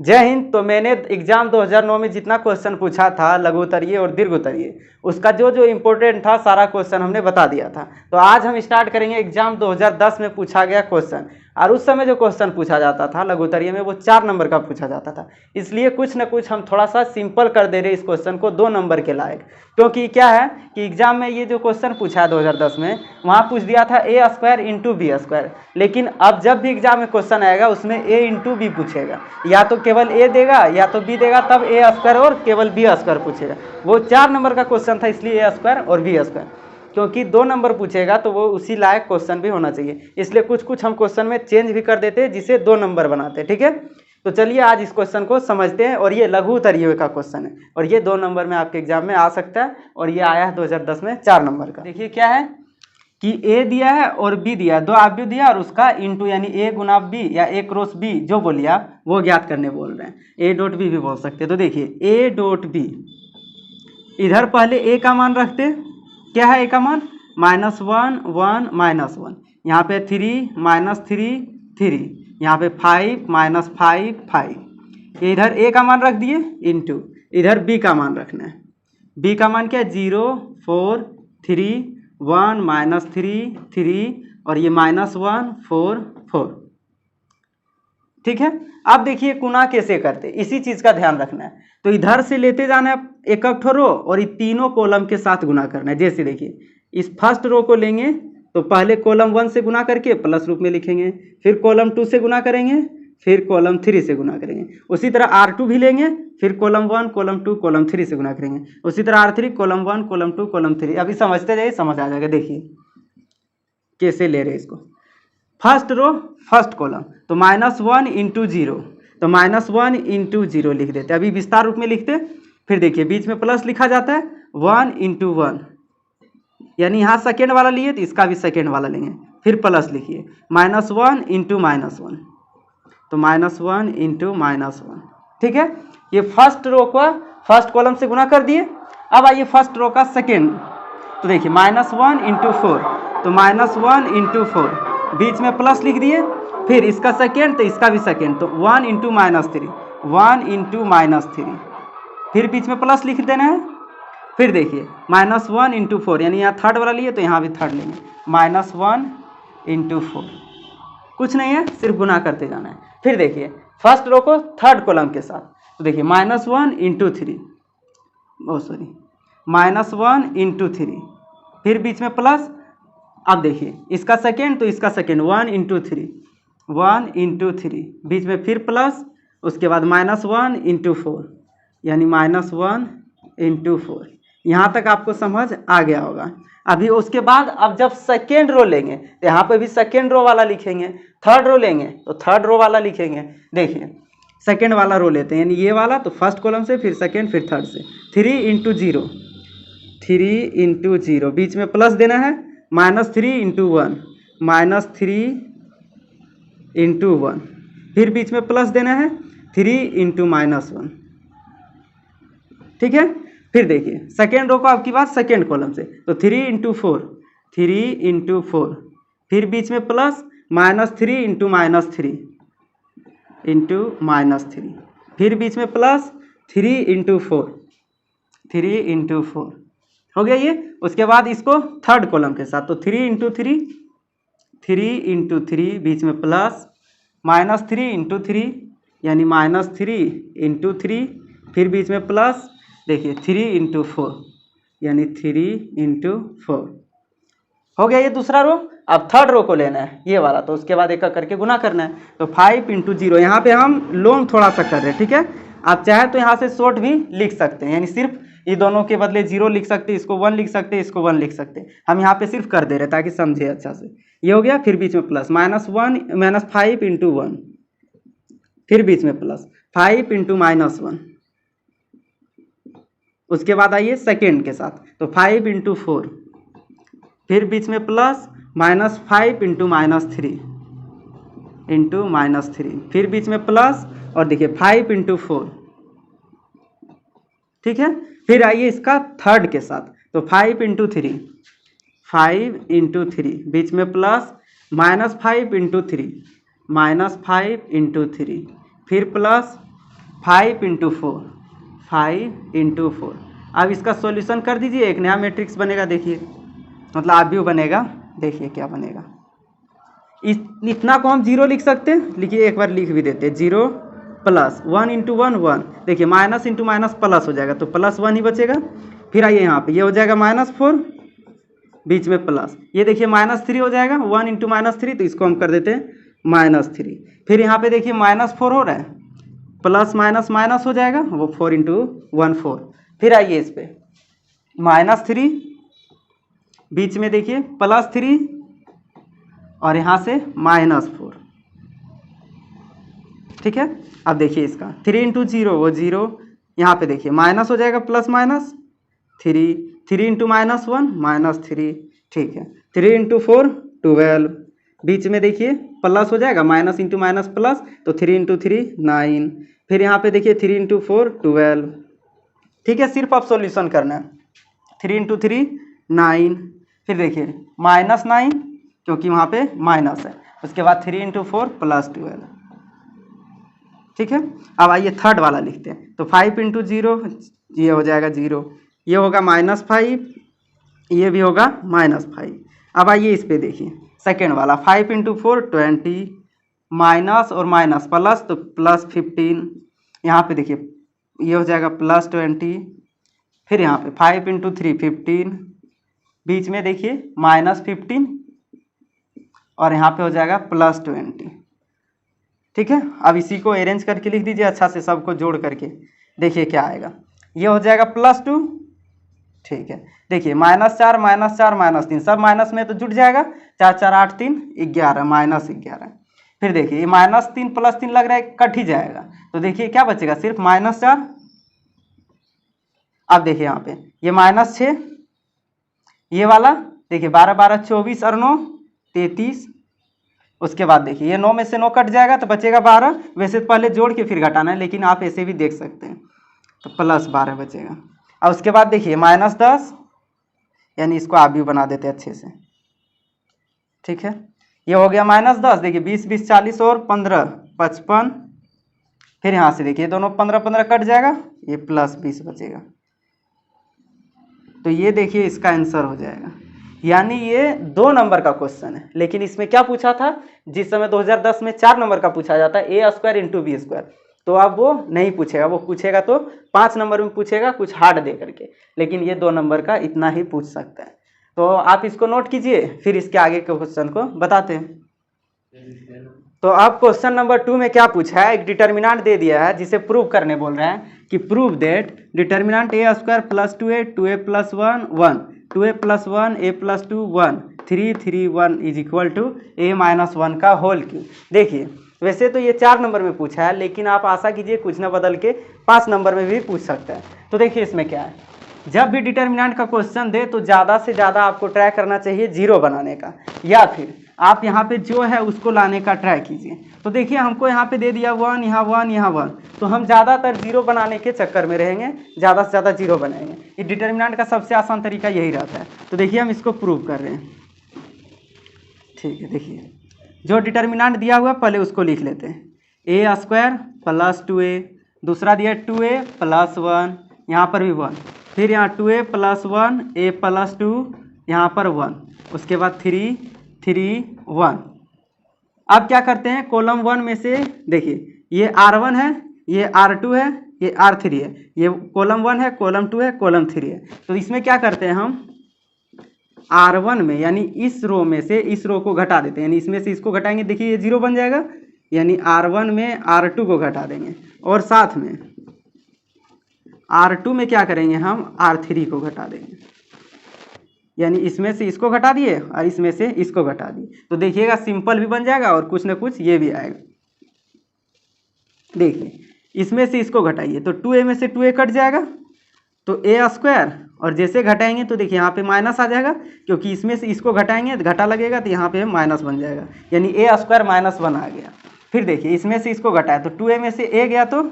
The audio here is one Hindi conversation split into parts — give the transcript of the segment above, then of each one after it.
जय हिंद। तो मैंने एग्जाम 2009 में जितना क्वेश्चन पूछा था लघु उत्तरीय और दीर्घ उत्तरीय, उसका जो जो इम्पोर्टेंट था सारा क्वेश्चन हमने बता दिया था। तो आज हम स्टार्ट करेंगे एग्जाम 2010 में पूछा गया क्वेश्चन। और उस समय जो क्वेश्चन पूछा जाता था लघु उत्तरीय में वो 4 नंबर का पूछा जाता था, इसलिए कुछ न कुछ हम थोड़ा सा सिंपल कर दे रहे इस क्वेश्चन को 2 नंबर के लायक। क्योंकि क्या है कि एग्जाम में ये जो क्वेश्चन पूछा है 2010 में, वहाँ पूछ दिया था ए स्क्वायर इंटू बी स्क्वायर, लेकिन अब जब भी एग्जाम में क्वेश्चन आएगा उसमें ए इंटू बी पूछेगा, या तो केवल ए देगा या तो बी देगा, तब ए स्क्वायर और केवल बी स्क्वायर पूछेगा। वो 4 नंबर का क्वेश्चन था, इसलिए ए स्क्वायर और बी स्क्वायर। क्योंकि 2 नंबर पूछेगा तो वो उसी लायक क्वेश्चन भी होना चाहिए, इसलिए कुछ कुछ हम क्वेश्चन में चेंज भी कर देते हैं जिसे 2 नंबर बनाते हैं। ठीक है, तो चलिए आज इस क्वेश्चन को समझते हैं। और ये लघु उत्तरीय का क्वेश्चन है और ये 2 नंबर में आपके एग्जाम में आ सकता है, और ये आया है 2010 में 4 नंबर का। देखिए क्या है कि ए दिया है और बी दिया है, 2 आव्यूह दिया और उसका इंटू यानी ए गुना बी या ए क्रॉस बी जो बोलिए आप वो ज्ञात करने बोल रहे हैं। ए डॉट बी भी बोल सकते हैं। तो देखिए ए डॉट बी, इधर पहले ए का मान रखते, क्या है ए का मान -1 1 -1, यहाँ पे 3 -3 3, यहाँ पे 5 -5 5, इधर ए का मान रख दिए इंटू इधर बी का मान रखना है। बी का मान क्या है 0 4 3 1 -3 3 और ये -1 4 4। ठीक है, अब देखिए गुना कैसे करते, इसी चीज का ध्यान रखना है। तो इधर से लेते जाना है एक एक रो और ये तीनों कॉलम के साथ गुना करना है। जैसे देखिए इस फर्स्ट रो को लेंगे तो पहले कॉलम 1 से गुना करके प्लस रूप में लिखेंगे, फिर कॉलम 2 से गुना करेंगे, फिर कॉलम 3 से गुना करेंगे। उसी तरह R2 भी लेंगे, फिर कॉलम 1 कॉलम 2 कॉलम 3 से गुना करेंगे। उसी तरह R3 कॉलम 1 कॉलम 2 कॉलम 3। अभी समझते जाइए, समझ आ जाएगा। देखिए कैसे ले रहे हैं इसको। फर्स्ट रो फर्स्ट कॉलम तो -1 इंटू 0, तो -1 इंटू 0 लिख देते। अभी विस्तार रूप में लिखते, फिर देखिए बीच में प्लस लिखा जाता है 1 इंटू 1, यानी यहाँ सेकेंड वाला लिए तो इसका भी सेकेंड वाला लेंगे, फिर प्लस लिखिए -1 इंटू -1, तो -1 इंटू -1। ठीक है, ये फर्स्ट रो को फर्स्ट कॉलम से गुना कर दिए। अब आइए फर्स्ट रो का सेकेंड, तो देखिए -1 इंटू 4, तो -1 इंटू 4, बीच में प्लस लिख दिए, फिर इसका सेकेंड तो इसका भी सेकेंड, तो 1 इंटू -3 1 इंटू -3, फिर बीच में प्लस लिख देना है। फिर देखिए -1 इंटू 4, यानी यहाँ थर्ड वाला लिए तो यहाँ भी थर्ड लेंगे, -1 इंटू 4। कुछ नहीं है, सिर्फ गुना करते जाना है। फिर देखिए फर्स्ट रो को थर्ड कॉलम के साथ, तो देखिए -1 इंटू 3, -1 इंटू 3, फिर बीच में प्लस। अब देखिए इसका सेकेंड तो इसका सेकेंड 1 इंटू 3 1 इंटू 3, बीच में फिर प्लस, उसके बाद -1 इंटू 4, यानी -1 इंटू 4। यहाँ तक आपको समझ आ गया होगा। अभी उसके बाद अब जब सेकेंड रो लेंगे तो यहाँ पे भी सेकेंड रो वाला लिखेंगे, थर्ड रो लेंगे तो थर्ड रो वाला लिखेंगे। देखिए सेकेंड वाला रो लेते हैं, यानी ये वाला, तो फर्स्ट कॉलम से फिर सेकेंड फिर थर्ड से 3 इंटू 0 3 इंटू 0, बीच में प्लस देना है, -3 इंटू 1 -3 इंटू 1, फिर बीच में प्लस देना है 3 इंटू -1। ठीक है, फिर देखिए सेकेंड रो को आपकी बात सेकेंड कॉलम से, तो 3 इंटू 4 3 इंटू 4, फिर बीच में प्लस -3 इंटू -3 इंटू -3, फिर बीच में प्लस 3 इंटू 4 3 इंटू 4 हो गया ये। उसके बाद इसको थर्ड कॉलम के साथ, तो 3 इंटू 3 3 इंटू 3, बीच में प्लस -3 इंटू 3, यानी -3 इंटू 3, फिर बीच में प्लस, देखिए 3 इंटू 4, यानी 3 इंटू 4 हो गया ये दूसरा रो। अब थर्ड रो को लेना है ये वाला, तो उसके बाद एक एक करके गुना करना है, तो 5 इंटू 0, यहाँ पे हम लॉन्ग थोड़ा सा कर रहे हैं। ठीक है, आप चाहे तो यहाँ से शॉर्ट भी लिख सकते हैं, यानी सिर्फ ये दोनों के बदले 0 लिख सकते हैं, इसको 1 लिख सकते हैं, इसको 1 लिख सकते हैं। हम यहाँ पे सिर्फ कर दे रहे हैं ताकि समझे अच्छा से। ये हो गया, फिर बीच में प्लस -5 इंटू 1, फिर बीच में प्लस 5 इंटू -1। उसके बाद आइए सेकेंड के साथ, तो 5 इंटू 4, फिर बीच में प्लस -5 इंटू -3 इंटू -3, फिर बीच में प्लस, और देखिए 5 इंटू 4। ठीक है, फिर आइए इसका थर्ड के साथ, तो 5 इंटू 3 5 इंटू 3, बीच में प्लस -5 इंटू 3 -5 इंटू 3, फिर प्लस 5 इंटू 4, 5 इंटू 4। अब इसका सॉल्यूशन कर दीजिए, एक नया मैट्रिक्स बनेगा। देखिए मतलब आप भी बनेगा, देखिए क्या बनेगा। इतना को हम जीरो लिख सकते हैं, लिखिए एक बार लिख भी देते हैं। 0 प्लस 1 इंटू 1 1, देखिए माइनस इंटू माइनस प्लस हो जाएगा, तो प्लस 1 ही बचेगा। फिर आइए यहाँ पे ये हो जाएगा -4, बीच में प्लस, ये देखिए -3 हो जाएगा। 1 इंटू -3, तो इसको हम कर देते हैं -3। फिर यहाँ पे देखिए -4 हो रहा है, प्लस माइनस माइनस हो जाएगा, वो 4 इंटू 1 4। फिर आइए इस पे -3, बीच में देखिए +3 और यहाँ से -4। ठीक है, अब देखिए इसका 3 इंटू 0 वो 0, यहाँ पे देखिए माइनस हो जाएगा, प्लस माइनस 3, 3 इंटू -1 -3। ठीक है, 3 इंटू 4 12, बीच में देखिए प्लस हो जाएगा, माइनस इंटू माइनस प्लस, तो 3 इंटू 3 9। फिर यहाँ पे देखिए 3 इंटू 4 12। ठीक है, सिर्फ आप सॉल्यूशन करना है। 3 इंटू 3 9, फिर देखिए -9 क्योंकि वहाँ पे माइनस है, उसके बाद 3 इंटू 4 प्लस 12। ठीक है, अब आइए थर्ड वाला लिखते हैं। तो 5 इंटू 0 ये हो जाएगा 0, ये होगा -5, ये भी होगा -5। अब आइए इस पे देखिए सेकेंड वाला 5 इंटू 4 20, माइनस और माइनस प्लस, तो +15। यहाँ पे देखिए ये हो जाएगा +20। फिर यहाँ पे 5 इंटू 3 15, बीच में देखिए -15 और यहाँ पे हो जाएगा +20। ठीक है, अब इसी को अरेंज करके लिख दीजिए अच्छा से, सबको जोड़ करके देखिए क्या आएगा। ये हो जाएगा +2। ठीक है, देखिए -4 -4 -3 सब माइनस में तो जुट जाएगा, 4 4 8 3 11 -11। फिर देखिए ये -3 + 3 लग रहा है कट ही जाएगा, तो देखिए क्या बचेगा, सिर्फ -4। अब देखिए यहाँ पे ये -6, ये वाला देखिए 12 12 24 और 9 33। उसके बाद देखिए ये 9 में से 9 कट जाएगा तो बचेगा 12। वैसे पहले जोड़ के फिर घटाना है, लेकिन आप ऐसे भी देख सकते हैं, तो +12 बचेगा। और उसके बाद देखिए -10, यानी इसको आप भी बना देते अच्छे से। ठीक है, ये हो गया -10। देखिए 20 20 40 और 15 55। फिर यहाँ से देखिए दोनों 15 15 कट जाएगा, ये +20 बचेगा। तो ये देखिए इसका आंसर हो जाएगा। यानी ये 2 नंबर का क्वेश्चन है, लेकिन इसमें क्या पूछा था, जिस समय 2010 में 4 नंबर का पूछा जाता है a² इंटू b², तो अब वो नहीं पूछेगा, वो पूछेगा तो 5 नंबर में पूछेगा, कुछ हार्ड दे करके। लेकिन ये 2 नंबर का इतना ही पूछ सकता है। तो आप इसको नोट कीजिए, फिर इसके आगे के क्वेश्चन को बताते हैं। तो अब क्वेश्चन नंबर 2 में क्या पूछा है, एक डिटर्मिनेंट दे दिया है जिसे प्रूव करने बोल रहे हैं कि prove that determinant a² + 2a 2a + 1 1 2a + 1 a + 2 1 3 3 1 = a - 1 का होल क्यूब। देखिए वैसे तो ये 4 नंबर में पूछा है, लेकिन आप आशा कीजिए कुछ ना बदल के 5 नंबर में भी पूछ सकता है। तो देखिए इसमें क्या है, जब भी डिटर्मिनेंट का क्वेश्चन दे तो ज़्यादा से ज़्यादा आपको ट्राई करना चाहिए 0 बनाने का, या फिर आप यहाँ पे जो है उसको लाने का ट्राई कीजिए। तो देखिए हमको यहाँ पे दे दिया 1, यहाँ 1, यहाँ 1, तो हम ज़्यादातर 0 बनाने के चक्कर में रहेंगे, ज़्यादा से ज़्यादा 0 बनाएंगे। ये डिटर्मिनेंट का सबसे आसान तरीका यही रहता है। तो देखिए हम इसको प्रूव कर रहे हैं। ठीक है, देखिए जो डिटर्मिनेंट दिया हुआ पहले उसको लिख लेते हैं। a² + 2a, दूसरा दिया 2a + 1, यहाँ पर भी 1, फिर यहाँ 2a + 1 a + 2, यहाँ पर 1, उसके बाद 3 3 1। अब क्या करते हैं, कॉलम 1 में से देखिए ये R1 है, ये R2 है, ये R3 है, ये कॉलम 1 है, कॉलम 2 है, कॉलम 3 है। तो इसमें क्या करते हैं हम R1 में, यानी इस रो में से इस रो को घटा देते हैं, यानी इसमें से इसको घटाएंगे, देखिए ये 0 बन जाएगा, यानी R1 में R2 को घटा देंगे, और साथ में R2 में क्या करेंगे हम R3 को घटा देंगे, यानी इसमें से इसको घटा दिए और इसमें से इसको घटा दिए। तो देखिएगा सिंपल भी बन जाएगा और कुछ ना कुछ ये भी आएगा। देखिए इसमें से इसको घटाइए तो 2a में से 2a कट जाएगा, तो a², और जैसे घटाएंगे तो देखिए यहाँ पे माइनस आ जाएगा, क्योंकि इसमें से इसको घटाएंगे तो घटा लगेगा, तो यहाँ पे माइनस बन जाएगा, यानी a² -1 आ गया। फिर देखिए इसमें से इसको घटाया तो 2a में से a गया तो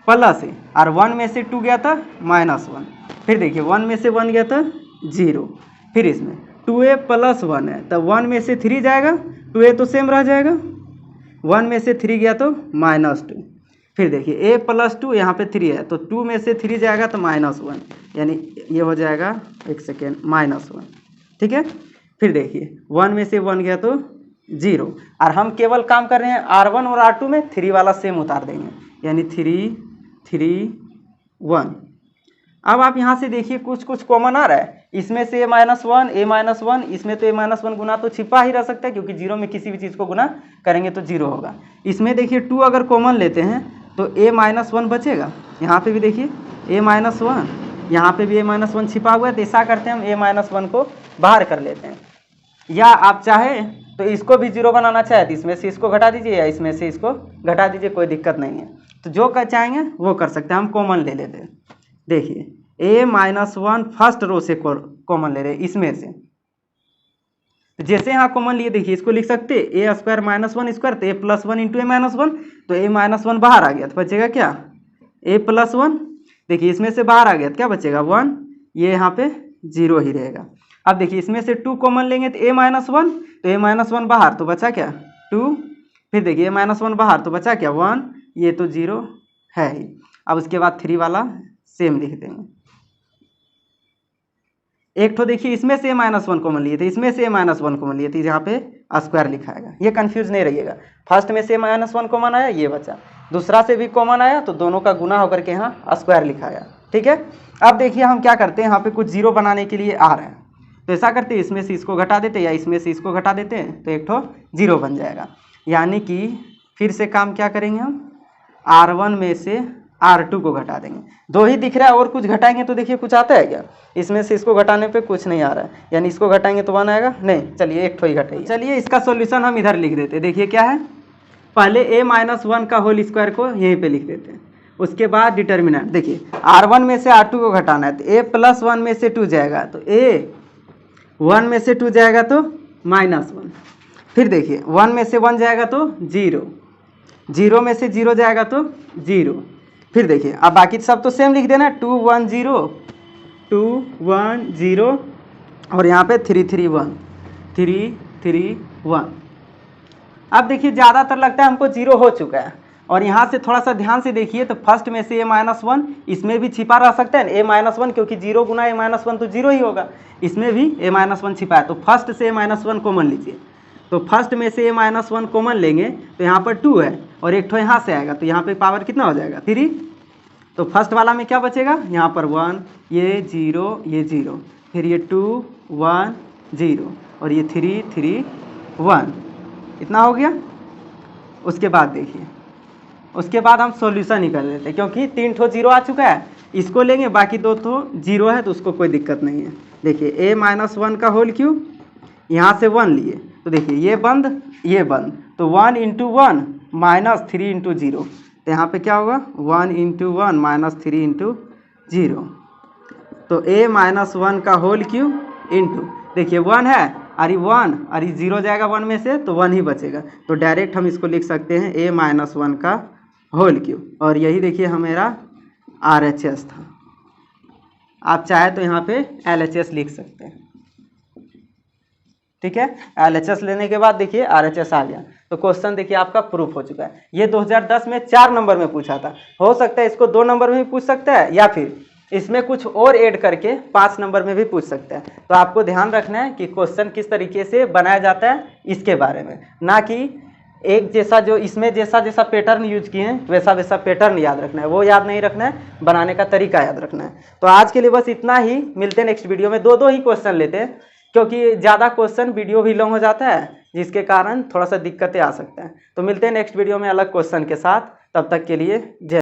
प्लस a, और 1 में से 2 गया था -1। फिर देखिए 1 में से 1 गया था 0। फिर इसमें 2a + 1 है, तो 1 में से 3 जाएगा, 2a तो सेम रह जाएगा, 1 में से 3 गया तो -2। फिर देखिए a+2 यहाँ पे 3 है, तो 2 में से 3 जाएगा तो -1, यानी ये हो जाएगा, एक सेकेंड, -1, ठीक है। फिर देखिए 1 में से 1 गया तो 0, और हम केवल काम कर रहे हैं R1 और R2 में 3 वाला सेम उतार देंगे, यानी 3 3 1। अब आप यहाँ से देखिए कुछ कॉमन आ रहा है, इसमें से a-1, इसमें तो a-1 गुना तो छिपा ही रह सकता है, क्योंकि 0 में किसी भी चीज़ को गुना करेंगे तो 0 होगा। इसमें देखिए 2 अगर कॉमन लेते हैं तो a-1 बचेगा, यहाँ पे भी देखिए a-1, यहाँ पे भी a-1 छिपा हुआ है, तो ऐसा करते हैं हम a-1 को बाहर कर लेते हैं, या आप चाहे तो इसको भी 0 बनाना चाहे तो इसमें से इसको घटा दीजिए, या इसमें से इसको घटा दीजिए, कोई दिक्कत नहीं है। तो जो कर चाहेंगे वो कर सकते हैं, हम कॉमन ले लेते हैं। देखिए a-1 फर्स्ट रो से कॉमन ले रहे हैं इसमें से, जैसे यहाँ कॉमन लिए देखिए इसको लिख सकते a² - 1² तो a+1 इंटू a-1, तो a-1 बाहर आ गया तो बचेगा क्या, a+1। देखिए इसमें से बाहर आ गया तो क्या बचेगा, 1, ये यहाँ पे 0 ही रहेगा। अब देखिए इसमें से 2 कॉमन लेंगे तो a-1, तो a-1 बाहर तो बचा क्या, 2। फिर देखिए a-1 बाहर तो बचा क्या, 1, ये तो 0 है ही। अब उसके बाद 3 वाला सेम लिख देंगे। एक तो देखिए इसमें से a-1 कॉमन लिए थे, इसमें से a-1 कॉमन लिए थे, यहाँ पे स्क्वायर लिखाएगा, ये कंफ्यूज नहीं रहिएगा। फर्स्ट में से a-1 कॉमन आया, ये बचा, दूसरा से भी कॉमन आया तो दोनों का गुना होकर के यहाँ स्क्वायर लिखाया, ठीक है। अब देखिए हम क्या करते हैं, यहाँ पे कुछ 0 बनाने के लिए आ रहा है, तो ऐसा करते हैं इसमें से इसको घटा देते या इसमें से इसको घटा देते हैं, तो एक तो 0 बन जाएगा। यानी कि फिर से काम क्या करेंगे हम, R1 में से R2 को घटा देंगे। 2 ही दिख रहा है, और कुछ घटाएंगे तो देखिए कुछ आता है क्या, इसमें से इसको घटाने पे कुछ नहीं आ रहा है, यानी इसको घटाएंगे तो 1 आएगा, नहीं, चलिए एक तो ही घटाइए। चलिए इसका सॉल्यूशन हम इधर लिख देते हैं। देखिए क्या है, पहले a-1 का होल स्क्वायर को यहीं पे लिख देते हैं, उसके बाद डिटर्मिनेंट। देखिए R1 में से R2 को घटाना है, तो a+1 में से 2 जाएगा तो a1 में से 2 जाएगा तो -1। फिर देखिए 1 में से 1 जाएगा तो 0, 0 में से 0 जाएगा तो 0। फिर देखिए अब बाकी सब तो सेम लिख देना, 2 1 0 2 1 0, और यहाँ पे 3 3 1 3 3 1। अब देखिए ज़्यादातर लगता है हमको 0 हो चुका है, और यहाँ से थोड़ा सा ध्यान से देखिए तो फर्स्ट में से a-1 इसमें भी छिपा रह सकता है a-1, क्योंकि 0 गुना a-1 तो 0 ही होगा, इसमें भी a-1 छिपा है, तो फर्स्ट से a-1 कॉमन लीजिए। तो फर्स्ट में से a-1 कॉमन लेंगे तो यहाँ पर 2 है, और एक ठो यहाँ से आएगा, तो यहाँ पे पावर कितना हो जाएगा, 3। तो फर्स्ट वाला में क्या बचेगा, यहाँ पर 1, ये 0, ये 0, फिर ये 2 1 0, और ये 3 3 1, इतना हो गया। उसके बाद देखिए, उसके बाद हम सॉल्यूशन ही कर देते हैं, क्योंकि 3 ठो 0 आ चुका है, इसको लेंगे, बाकी 2 ठो 0 है तो उसको कोई दिक्कत नहीं है। देखिए a-1 का होल क्यूब, यहाँ से 1 लिए तो देखिए ये बंद ये बंद, तो 1 × 1 -3 × 0, तो यहाँ पे क्या होगा, 1 × 1 -3 × 0, तो a-1 का होल क्यूब इंटू, देखिए 1 है, अरे 1 अरे 0 जाएगा 1 में से तो 1 ही बचेगा, तो डायरेक्ट हम इसको लिख सकते हैं a-1 का होल क्यूब। और यही देखिए हमारा RHS था। आप चाहे तो यहाँ पे LHS लिख सकते हैं, ठीक है। LHS लेने के बाद देखिए RHS आ गया, तो क्वेश्चन देखिए आपका प्रूफ हो चुका है। ये 2010 में 4 नंबर में पूछा था, हो सकता है इसको 2 नंबर में भी पूछ सकता है, या फिर इसमें कुछ और ऐड करके 5 नंबर में भी पूछ सकता है। तो आपको ध्यान रखना है कि क्वेश्चन किस तरीके से बनाया जाता है इसके बारे में, ना कि एक जैसा जो इसमें जैसा पैटर्न यूज किए हैं वैसा पैटर्न याद रखना है, वो याद नहीं रखना है, बनाने का तरीका याद रखना है। तो आज के लिए बस इतना ही, मिलते हैं नेक्स्ट वीडियो में। 2 ही क्वेश्चन लेते हैं, क्योंकि ज़्यादा क्वेश्चन वीडियो भी लॉन्ग हो जाता है, जिसके कारण थोड़ा सा दिक्कतें आ सकते हैं। तो मिलते हैं नेक्स्ट वीडियो में अलग क्वेश्चन के साथ, तब तक के लिए जय।